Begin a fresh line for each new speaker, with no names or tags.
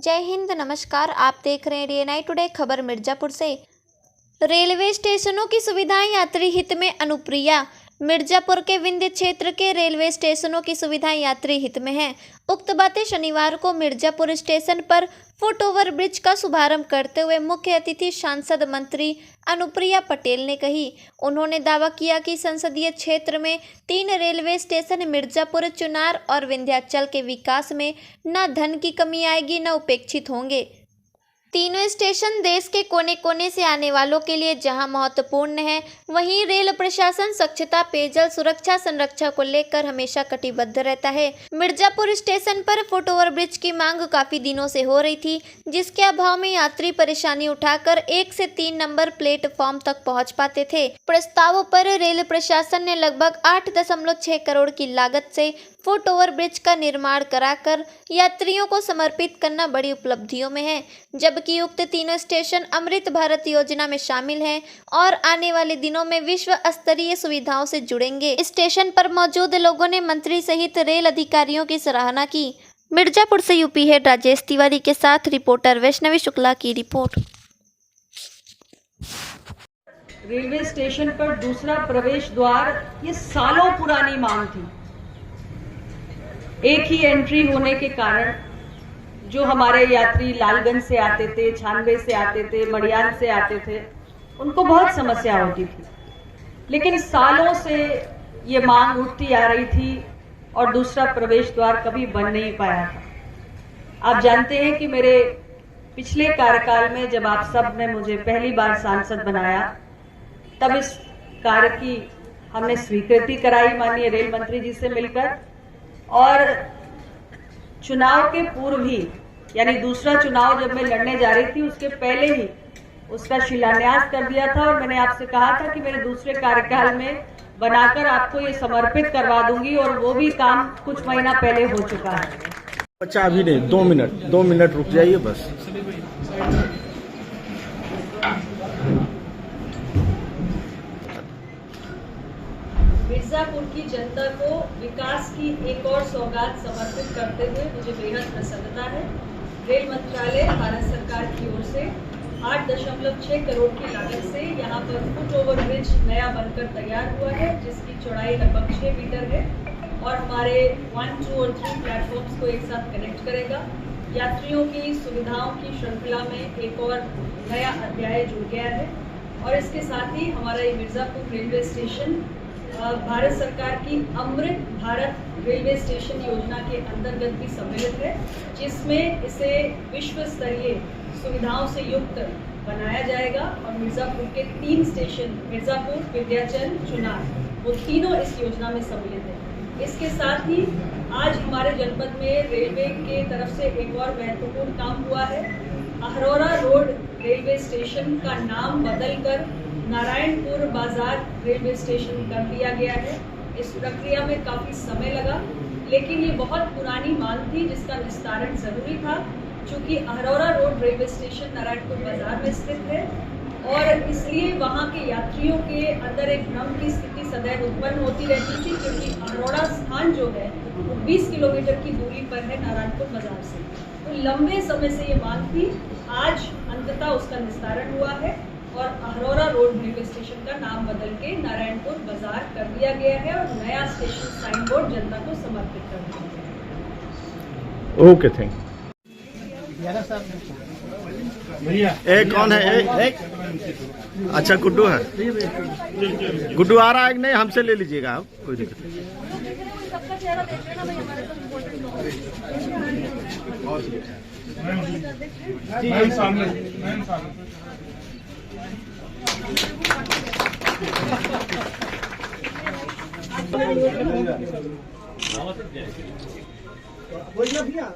जय हिंद, नमस्कार। आप देख रहे हैं डीएनआई टुडे खबर मिर्जापुर से। रेलवे स्टेशनों की सुविधाएं यात्री हित में। अनुप्रिया। मिर्जापुर के विंध्य क्षेत्र के रेलवे स्टेशनों की सुविधाएं यात्री हित में हैं। उक्त बातें शनिवार को मिर्जापुर स्टेशन पर फुट ओवर ब्रिज का शुभारंभ करते हुए मुख्य अतिथि सांसद मंत्री अनुप्रिया पटेल ने कही। उन्होंने दावा किया कि संसदीय क्षेत्र में 3 रेलवे स्टेशन मिर्जापुर, चुनार और विंध्याचल के विकास में न धन की कमी आएगी, न उपेक्षित होंगे। तीनों स्टेशन देश के कोने कोने से आने वालों के लिए जहां महत्वपूर्ण है, वहीं रेल प्रशासन स्वच्छता, पेयजल, सुरक्षा, संरक्षण को लेकर हमेशा कटिबद्ध रहता है। मिर्जापुर स्टेशन पर फुट ओवर ब्रिज की मांग काफी दिनों से हो रही थी, जिसके अभाव में यात्री परेशानी उठाकर 1 से 3 नंबर प्लेटफॉर्म तक पहुंच पाते थे। प्रस्ताव पर रेल प्रशासन ने लगभग 8.6 करोड़ की लागत से फुट ओवर ब्रिज का निर्माण कराकर यात्रियों को समर्पित करना बड़ी उपलब्धियों में है, जबकि उक्त तीनों स्टेशन अमृत भारत योजना में शामिल हैं और आने वाले दिनों में विश्व स्तरीय सुविधाओं से जुड़ेंगे। स्टेशन पर मौजूद लोगों ने मंत्री सहित रेल अधिकारियों की सराहना की। मिर्जापुर से यूपी हेड राजेश तिवारी के साथ रिपोर्टर वैष्णवी शुक्ला की रिपोर्ट।
रेलवे स्टेशन पर दूसरा प्रवेश द्वार ये सालों पुरानी मांग थी। एक ही एंट्री होने के कारण जो हमारे यात्री लालगंज से आते थे, छानबे से आते थे, मड़ियान से आते थे, उनको बहुत समस्या होती थी। लेकिन सालों से ये मांग उठती आ रही थी और दूसरा प्रवेश द्वार कभी बन नहीं पाया था। आप जानते हैं कि मेरे पिछले कार्यकाल में जब आप सब ने मुझे पहली बार सांसद बनाया, तब इस कार्य की हमने स्वीकृति कराई माननीय रेल मंत्री जी से मिलकर, और चुनाव के पूर्व ही, यानी दूसरा चुनाव जब मैं लड़ने जा रही थी उसके पहले ही उसका शिलान्यास कर दिया था। और मैंने आपसे कहा था कि मेरे दूसरे कार्यकाल में बनाकर आपको ये समर्पित करवा दूंगी, और वो भी काम कुछ महीना पहले हो चुका है।
बच्चा अभी नहीं, 2 मिनट रुक जाइए बस।
मिर्जापुर की जनता को विकास की एक और सौगात समर्पित करते हुए मुझे बेहद प्रसन्नता है। रेल मंत्रालय भारत सरकार की ओर से 8.6 करोड़ की लागत से यहाँ पर फुट ओवर ब्रिज नया बनकर तैयार हुआ है, जिसकी चौड़ाई लगभग 6 मीटर है और हमारे 1, 2 और 3 प्लेटफॉर्म्स को एक साथ कनेक्ट करेगा। यात्रियों की सुविधाओं की श्रृंखला में एक और नया अध्याय जुड़ गया है, और इसके साथ ही हमारा ये मिर्जापुर रेलवे स्टेशन भारत सरकार की अमृत भारत रेलवे स्टेशन योजना के अंतर्गत भी सम्मिलित है, जिसमें इसे विश्व स्तरीय सुविधाओं से युक्त बनाया जाएगा। और मिर्जापुर के 3 स्टेशन मिर्जापुर, विंध्याचल, चुनार, वो तीनों इस योजना में सम्मिलित है। इसके साथ ही आज हमारे जनपद में रेलवे के तरफ से एक और महत्वपूर्ण काम हुआ है। अहरौरा रोड रेलवे स्टेशन का नाम बदलकर नारायणपुर बाजार रेलवे स्टेशन कर दिया गया है। इस प्रक्रिया में काफ़ी समय लगा, लेकिन ये बहुत पुरानी मांग थी जिसका निस्तारण जरूरी था, क्योंकि Ahraura road railway station Narayanpur बाजार में स्थित है, और इसलिए वहाँ के यात्रियों के अंदर एक भ्रम की स्थिति सदैव उत्पन्न होती रहती थी, क्योंकि अहरौरा स्थान जो है वो 20 किलोमीटर की दूरी पर है नारायणपुर बाजार से। तो लंबे समय से ये मांग थी, आज अंततः उसका निस्तारण हुआ है और अहरौरा रोड रेलवे स्टेशन का नाम बदल के नारायणपुर बाजार कर दिया गया है, और नया स्टेशन साइन बोर्ड जनता को समर्पित कर दिया गया है।
Okay, thank you. एक कौन है? एक अच्छा, गुड्डू है। गुड्डू आ रहा है कि नहीं? हमसे ले लीजिएगा आप, कोई दिक्कत नहीं।
भैया